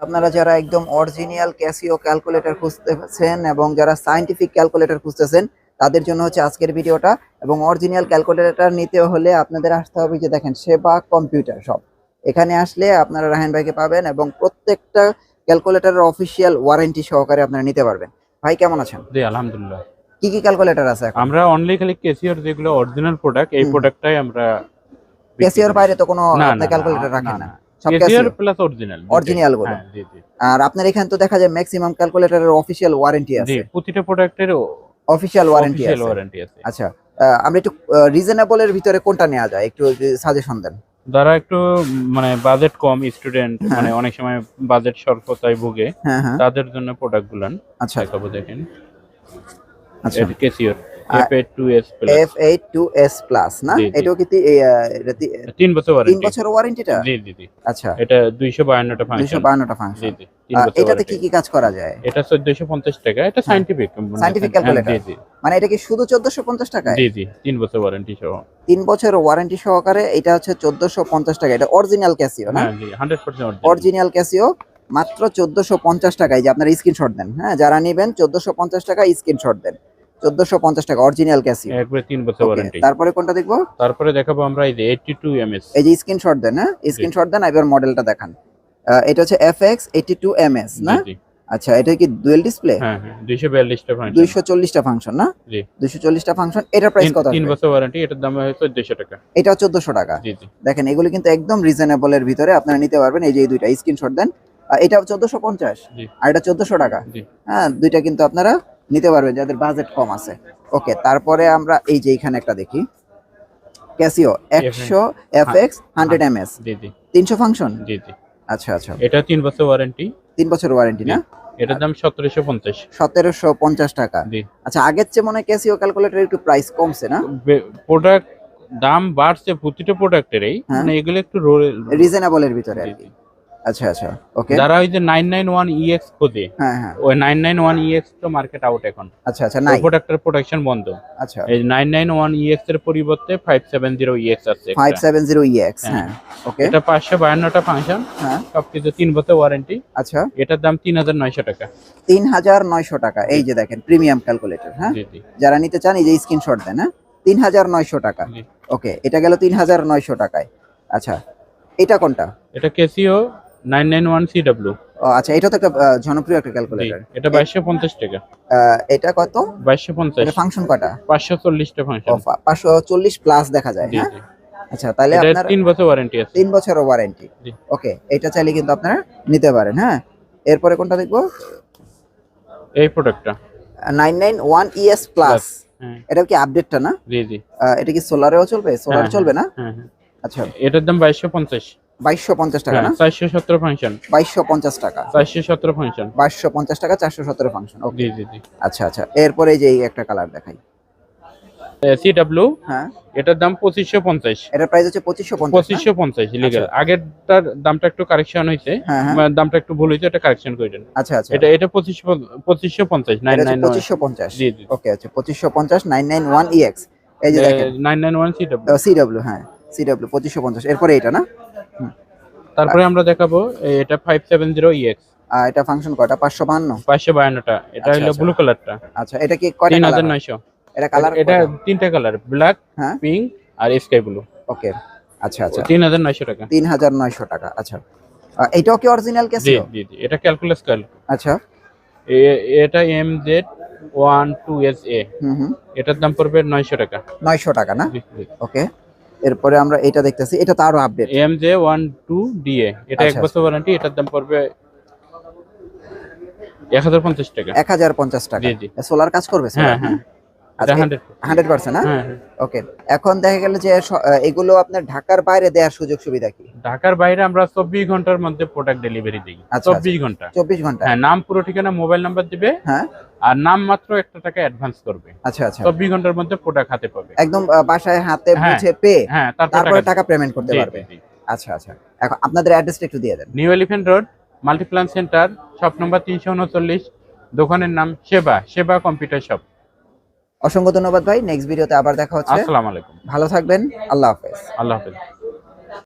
আপনারা যারা একদম অরিজিনাল ক্যাসিও ক্যালকুলেটর খুঁজতেছেন এবং যারা সায়েন্টিফিক ক্যালকুলেটর খুঁজতেছেন তাদের জন্য হচ্ছে আজকের ভিডিওটা। এবং অরিজিনাল ক্যালকুলেটর নিতে হলে আপনাদের আসতে হবে, যে দেখেন সেবা কম্পিউটার শপ। এখানে আসলে আপনারা রাহান ভাইকে পাবেন এবং প্রত্যেকটা ক্যালকুলেটরের অফিসিয়াল ওয়ারেন্টি সহকারে আপনারা নিতে পারবেন। ভাই কেমন আছেন? জি আলহামদুলিল্লাহ। কি কি ক্যালকুলেটর আছে এখন? আমরা অনলি খালি ক্যাসিওর যেগুলো অরিজিনাল প্রোডাক্ট এই প্রোডাক্টটাই আমরা ক্যাসিওর বাইরে তো কোনো না আপনি ক্যালকুলেটর রাখেন না? সব ক্যাসিওর প্লাস অরিজিনাল অরিজিনাল গুলো। হ্যাঁ জি জি। আর আপনার এখানে তো দেখা যায় ম্যাক্সিমাম ক্যালকুলেটরের অফিসিয়াল ওয়ারেন্টি জি আছে। প্রতিটা প্রোডাক্টের অফিসিয়াল ওয়ারেন্টি আছে। আচ্ছা, আমরা একটু রিজনেবল এর ভিতরে কোনটা নেওয়া যায় একটু সাজেশন দেন। যারা একটু মানে বাজেট কম স্টুডেন্ট, মানে অনেক সময় বাজেট স্বল্পতায় ভোগে, তাদের জন্য প্রোডাক্ট গুলান আচ্ছা দেখাবো। দেখেন আচ্ছা, এটা ক্যাসিওর F82S প্লাস। F82S প্লাস না? এটাও কি 3 বছর ওয়ারেন্টি। 3 বছর ওয়ারেন্টিটা? জি জি জি। আচ্ছা, এটা 252টা ফাংশন। 252টা ফাংশন। জি জি। 3 বছর এটাতে কি কি কাজ করা যায়? এটা 1450 টাকা। এটা সায়েন্টিফিক ক্যালকুলেটর। জি জি। মানে এটা কি শুধু 1450 টাকায়? জি জি, 3 বছর ওয়ারেন্টি সহ। 3 বছর ওয়ারেন্টি সহকারে এটা হচ্ছে 1450 টাকা। এটা অরিজিনাল ক্যাসিও না? হ্যাঁ জি, 100% অরিজিনাল ক্যাসিও মাত্র 1450 টাকায়। যে আপনারা স্ক্রিনশট দেন, হ্যাঁ যারা নেবেন 1450 টাকা স্ক্রিনশট দেন। 1450 টাকা অরিজিনাল ক্যাসিও, একবারে 3 বছর ওয়ারেন্টি। তারপরে কোনটা দেখবো? তারপরে দেখাবো আমরা এই যে 82ms। এই যে স্ক্রিনশট দেন, হ্যাঁ স্ক্রিনশট দেন, এবার মডেলটা দেখান। এটা হচ্ছে FX82ms না? আচ্ছা, এটা কি ডুয়াল ডিসপ্লে? হ্যাঁ হ্যাঁ, 242টা ফাংশন। 240টা ফাংশন না? জি 240টা ফাংশন। এটার প্রাইস কত? 3 বছর ওয়ারেন্টি। এটার দাম হয় 1400 টাকা। এটা 1400 টাকা। জি জি। দেখেন এগুলো কিন্তু একদম রিজনেবল এর ভিতরে আপনারা নিতে পারবেন। এই যে এই দুইটা স্ক্রিনশট দেন। এটা 1450 আর এটা 1400 টাকা। হ্যাঁ, দুইটা কিন্তু আপনারা নিতে পারবেন যাদের বাজেট কম আছে। ওকে, তারপরে আমরা এই যে এখানে একটা দেখি, ক্যাসিও 100 FX 100ms। জি জি। 300 ফাংশন। জি জি। আচ্ছা আচ্ছা, এটা 3 বছর ওয়ারেন্টি। 3 বছর ওয়ারেন্টি না? এটার দাম 1750। 1750 টাকা। জি। আচ্ছা, আগের চেয়ে মনে হয় ক্যাসিও ক্যালকুলেটর একটু প্রাইস কমছে না? প্রোডাক্ট দাম বাড়ছে প্রতিটা প্রোডাক্টেরই, মানে এগুলো একটু রিজনেবল এর ভিতরে আর কি। আচ্ছা আচ্ছা, ওকে। যারা ওই যে 991EX খোঁজে, হ্যাঁ হ্যাঁ, ওই 991EX তো মার্কেট আউট এখন। আচ্ছা আচ্ছা, নাই প্রোডাক্টের প্রোডাকশন বন্ধ। আচ্ছা, এই 991EX এর পরিবর্তে 570EX আছে। 570EX, হ্যাঁ ওকে। এটা 552টা ফাংশন, হ্যাঁ সবকিছু 3 বছর ওয়ারেন্টি। আচ্ছা, এটার দাম 3900 টাকা। 3900 টাকা। এই যে দেখেন প্রিমিয়াম ক্যালকুলেটর, হ্যাঁ জি জি। যারা নিতে চান এই যে স্ক্রিনশট দেন। হ্যাঁ, 3900 টাকা। ওকে, এটা গেল 3900 টাকায়। আচ্ছা, এটা কোনটা? এটা ক্যাসিও 991CW। ও আচ্ছা, এটা তো একটা জনপ্রিয় একটা ক্যালকুলেটর। এটা 2250 টাকা। এটা কত? 2250। এটা ফাংশন কয়টা? 540টা ফাংশন। 540 প্লাস দেখা যায়। হ্যাঁ আচ্ছা, তাহলে আপনার 3 বছর ওয়ারেন্টি আছে। 3 বছরের ওয়ারেন্টি। ওকে, এটা চাইলে কিন্তু আপনারা নিতে পারেন। হ্যাঁ, এরপরে কোনটা দেখবো? এই প্রোডাক্টটা 991ES প্লাস। এটা কি আপডেটটা না? জি জি। এটা কি সোলারেও চলবে? সোলারে চলবে না? হ্যাঁ হ্যাঁ। আচ্ছা, এটার দাম 2250। 2250 টাকা না? 417 ফাংশন। 2250 টাকা। 417 ফাংশন। 2250 টাকা, 417 ফাংশন। ওকে জি জি জি। আচ্ছা আচ্ছা, এরপরে এই যে এই একটা কালার দেখাই, CW। হ্যাঁ, এটার দাম 2550। এটার প্রাইস হচ্ছে 2550। 2550 লিগ্যাল। আগেরটার দামটা একটু কারেকশন হইছে, দামটা একটু ভুল হইছে, এটা কারেকশন কইরেন। আচ্ছা আচ্ছা, এটা 2550 991। 2550। জি জি। ওকে আচ্ছা, 2550 991EX। এই যে দেখেন 991CW। হ্যাঁ CW 2550। এরপরে এটা না? তারপরে আমরা দেখাবো এটা 570EX। এটা ফাংশন কয়টা? 552টা। এটা হলো ব্লু কালারটা। আচ্ছা, এটা কি কয়টা কালার? 3900। এটা কালার? এটা তিনটা কালার, ব্ল্যাক, পিঙ্ক আর স্কাই ব্লু। ওকে আচ্ছা আচ্ছা, 3900 টাকা। 3900 টাকা। আচ্ছা, এটাও কি অরিজিনাল ক্যাসিও? জি জি জি। এটা ক্যালকুলাস কাল। আচ্ছা, এটা MZ12SA। এটার দাম পড়বে 900 টাকা। 900 টাকা না? ওকে, এরপরে আমরা এটা দেখতেছি, এটা তো আরো আপডেট, MJ12DA। এটা 1 বছর ওয়ারেন্টি। এটার দাম পড়বে 1050 টাকা। 1050 টাকা। জি জি। সোলার কাজ করবে? হ্যাঁ হ্যাঁ, 100% না? ওকে, এখন দেখা গেল যে এগুলো আপনার ঢাকার বাইরে দেওয়ার সুযোগ সুবিধা কি? ঢাকার বাইরে আমরা 24 ঘন্টার মধ্যে প্রোডাক্ট ডেলিভারি দিই। 24 ঘন্টা। 24 ঘন্টা। হ্যাঁ, নাম, পুরো ঠিকানা, মোবাইল নাম্বার দিবে। হ্যাঁ, আর নাম মাত্র 1 টাকা অ্যাডভান্স করবে। আচ্ছা আচ্ছা, 24 ঘন্টার মধ্যে প্রোডাক্ট হাতে পাবে। একদম বাসায় হাতে বুঝে পেয়ে তারপরে টাকা পেমেন্ট করতে পারবে। আচ্ছা আচ্ছা, এখন আপনাদের অ্যাড্রেসটা একটু দিয়ে দেন। New Elephant Road, Multiplan Centre, shop number 339। দোকানের নাম সেবা কম্পিউটার শপ। অসংখ্য ধন্যবাদ ভাই। নেক্সট ভিডিওতে আবার দেখা হচ্ছে। আসসালামু আলাইকুম। ভালো থাকবেন। আল্লাহ হাফেজ। আল্লাহ হাফেজ।